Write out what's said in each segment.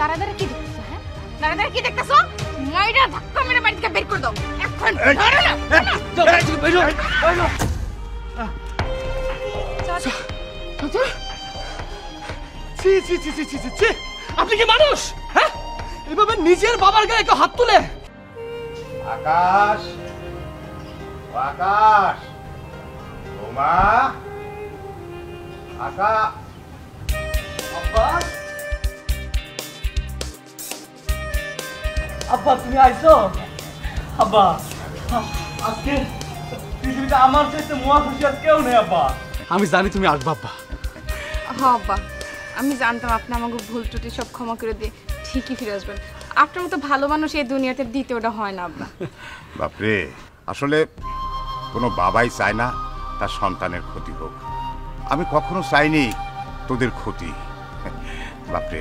তাড়াতাড়ি কি দেখতেছো? হ্যাঁ, তাড়াতাড়ি কি দেখতেছো? মাইরা ধাক্কা মেরে বাড়ি থেকে বের করে দাও এখন। ধরো না। আপনি কি মানুষ? হ্যাঁ, এইভাবে নিজের বাবার গায়ে কেউ হাত তুলে? আকাশ, আকাশ, ওমা, আকাশ, আব্বা, আব্বা তুমি আইছো? আব্বা, আজকে পৃথিবীতে আমার চাইতে মহা খুশি আর কেউ নেই আব্বা। আমি জানি তুমি আসবা আব্বা। হ্যাঁ আব্বা, আমি জানতাম আপনি আমাকে ভুল ত্রুটি সব ক্ষমা করে দিয়ে ঠিকই ফিরে আসবেন। আপনার মতো ভালো মানুষ এই দুনিয়াতে দ্বিতীয়টা হয় না আব্বা। বাপরে, আসলে কোনো বাবাই চায় না তার সন্তানের ক্ষতি হোক। আমি কখনো চাইনি তোদের ক্ষতি। বাপরে,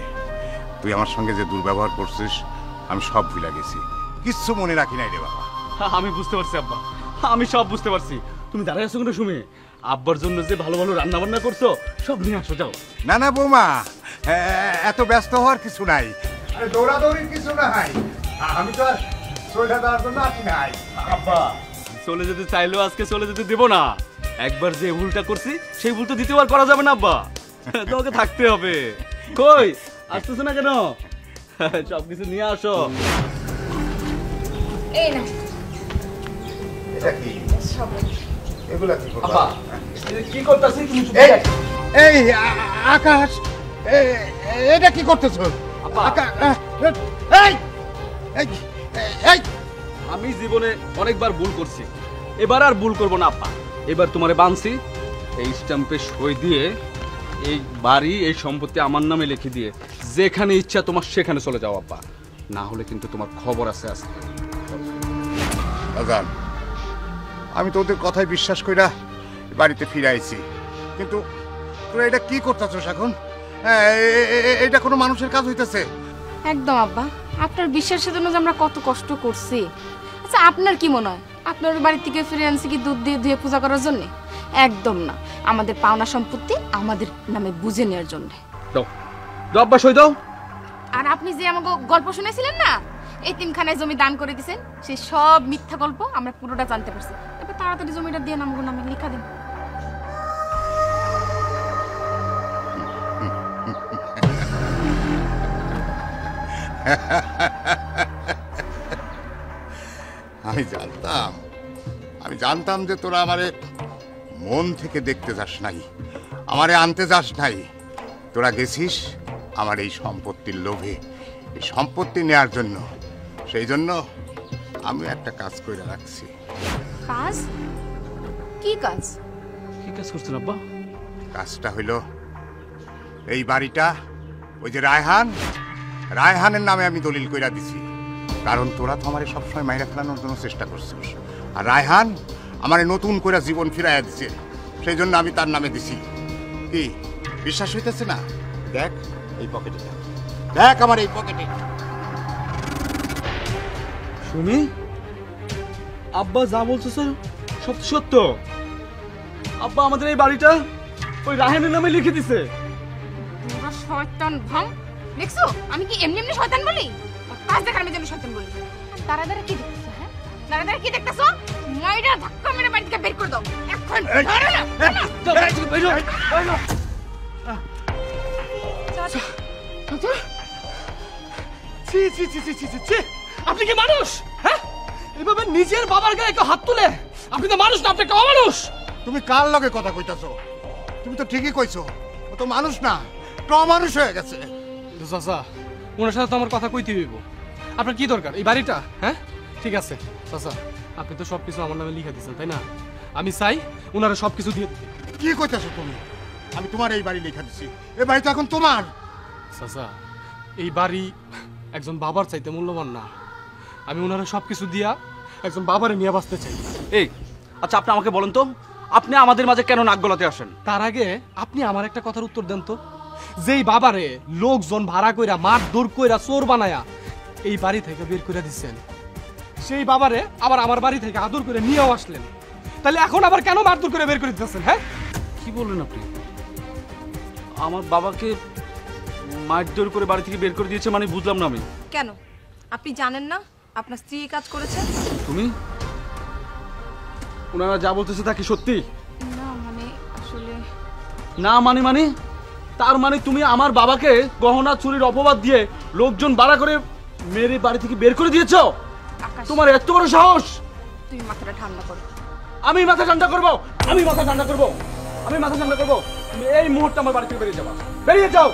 তুই আমার সঙ্গে যে দুর্ব্যবহার করছিস আমি সব ভুলে গেছি, কিচ্ছু মনে রাখি নাই রে বাবা। আমি বুঝতে পারছি আব্বা, আমি সব বুঝতে পারছি। তুমি দাঁড়ায় আছো কোনো শুনে? আব্বার জন্য যে ভালো ভালো রান্না বান্না করছো সব নিয়ে আসো, যাও। না না বৌমা, এত ব্যস্ত হওয়ার কিছু নাই, আরে দৌড়াদৌড়ির কিছু নাই। আমি তো আর চলে যাওয়ার জন্য আসি নাই। আব্বা, চলে যেতে চাইলেও আজকে চলে যেতে দেবো না। একবার যে ভুলটা করছি সেই ভুল তো দ্বিতীয়বার করা যাবে না আব্বা, তোমাকে থাকতে হবে। কই আসতেছো না কেন? সবকিছু নিয়ে আসো। এই না এটা কি? সব এগুলা কি করবা? আব্বা, কি করতেছিস তুমি? এই আকাশ, এটা কি করতেছো? আব্বা, এই এই এই আমি জীবনে অনেকবার ভুল করছি, এবার আর ভুল করবো না আব্বা। এবার তোমারে বানছি, এই স্ট্যাম্পে সই দিয়ে এই বাড়ি এই সম্পত্তি আমার নামে লিখে দিয়ে যেখানে ইচ্ছা তোমার সেখানে চলে যাও আব্বা, না হলে কিন্তু তোমার খবর আছে আজকে। আজান, আমি তোদের কথাই বিশ্বাস কইরা বাড়িতে ফিরে আইছি, কিন্তু তোরা এটা কি করতেছস এখন? এটা কোনো মানুষের কাজ হইতেছে? একদম আব্বা, আপনার বিশ্বাসের জন্য যে আমরা কত কষ্ট করছি। আচ্ছা আপনার কি মনে হয় আপনার বাড়ি থেকে ফিরে আনছি কি দুধ দিয়ে ধুয়ে পূজা করার জন্য? একদম না, আমাদের পাওনা সম্পত্তি আমাদের নামে বুঝে নেওয়ার জন্য। দাও দাও আব্বা, সই দাও। আর আপনি যে আমাকে গল্প শুনেছিলেন না, এতিমখানায় জমি দান করে দিয়েছেন, সেই সব মিথ্যা গল্প আমরা পুরোটা জানতে পারছি। এবার তাড়াতাড়ি জমিটা দিয়ে আমাকে নামে লিখা দিন। আমি জানতাম যে তোরা আমারে মন থেকে দেখতে যাস নাই, আমারে আনতে যাস নাই। তোরা গেছিস আমার এই সম্পত্তির লোভে, এই সম্পত্তি নেয়ার জন্য। সেই জন্য আমি একটা কাজ করে রাখছি। কাজ? কি কাজ? কি কাজ করছেন আব্বা? কাজটা হইল, এই বাড়িটা ওই যে রায়হানের নামে আমি দলিল কইরা দিছি। কারণ তোরা তো আমারে সবসময় মাইরা ফেলানোর জন্য চেষ্টা করছিস, আর রায়হান আমারে নতুন করে জীবন ফিরাইয়া দিছে, সেই জন্য আমি তার নামে দিছি। কি বিশ্বাস হইতেছে না? দেখ এই পকেটে, দেখ আমার এই পকেটে। শুনি আব্বা যা বলছো স্যার সব সত্য। আব্বা আমাদের এই বাড়িটা ওই রায়হানের নামে লিখে দিছে। পুরো শয়তান ভাম, দেখছো আমি কি এমনি এমনি শয়তান বলি? কাজ দেখার আমি যেন শয়তান বলি। তাড়াতাড়ি কি দেখতেছো? হ্যাঁ, তাড়াতাড়ি কি দেখতেছো? মাইরা ধাক্কা মেরে বাড়ি থেকে বের করে দাও এখন। ধরো না। আপনি কি মানুষ? হ্যাঁ, এইভাবে নিজের বাবার গায়ে কেউ হাত তুলে? আপনি তো মানুষ না, আপনি একটা অমানুষ। তুমি কার লগে কথা কইতাছো? তুমি তো ঠিকই কইছো, ও তো মানুষ না, অমানুষ হয়ে গেছে। চাচা, ওনার সাথে তো আমার কথা কইতে হইব। আপনার কি দরকার এই বাড়িটা? হ্যাঁ ঠিক আছে চাচা, আপনি তো সবকিছু আমার নামে লিখে দিচ্ছেন তাই না? আমি চাই ওনারা সবকিছু দিয়ে দিতে। কি কইতাছো তুমি? আমি তোমার এই বাড়ি লিখে দিছি, এই বাড়ি তো এখন তোমার। চাচা, এই বাড়ি একজন বাবার চাইতে মূল্যবান না। আমি ওনারা সবকিছু দিয়া একজন বাবারে নিয়ে বাঁচতে চাই। এই আচ্ছা, আপনি আমাকে বলেন তো, আপনি আমাদের মাঝে কেন নাক গলাতে আসেন? তার আগে আপনি আমার একটা কথার উত্তর দেন তো। যেই বাবারে লোকজন ভাড়া কইরা মারধর কইরা চোর বানায়া এই বাড়ি থেকে বের করে দিচ্ছেন, সেই বাবারে আবার আমার বাড়ি থেকে আদর করে নিয়েও আসলেন, তাহলে এখন আবার কেন মারধর করে বের করে দিতেছেন? হ্যাঁ কি বললেন আপনি? আমার বাবাকে মারধর করে বাড়ি থেকে বের করে দিয়েছে মানে বুঝলাম না আমি। কেন আপনি জানেন না আপনার স্ত্রী এই কাজ করেছে? তুমি ওনারা যা বলতেছে তা কি সত্যি? না মানে আসলে না মানে তার মানে তুমি আমার বাবাকে গহনা চুরির অপবাদ দিয়ে লোকজন ভাড়া করে মেরে বাড়ি থেকে বের করে দিয়েছো? আকাশ, তোমার এত বড় সাহস! তুমি মাথাটা ঠান্ডা করো। আমি মাথা ঠান্ডা করব, আমি মাথা ঠান্ডা করব, আমি মাথা ঠান্ডা করব। তুমি এই মুহূর্তে আমার বাড়ি থেকে বেরিয়ে যাও, বেরিয়ে যাও।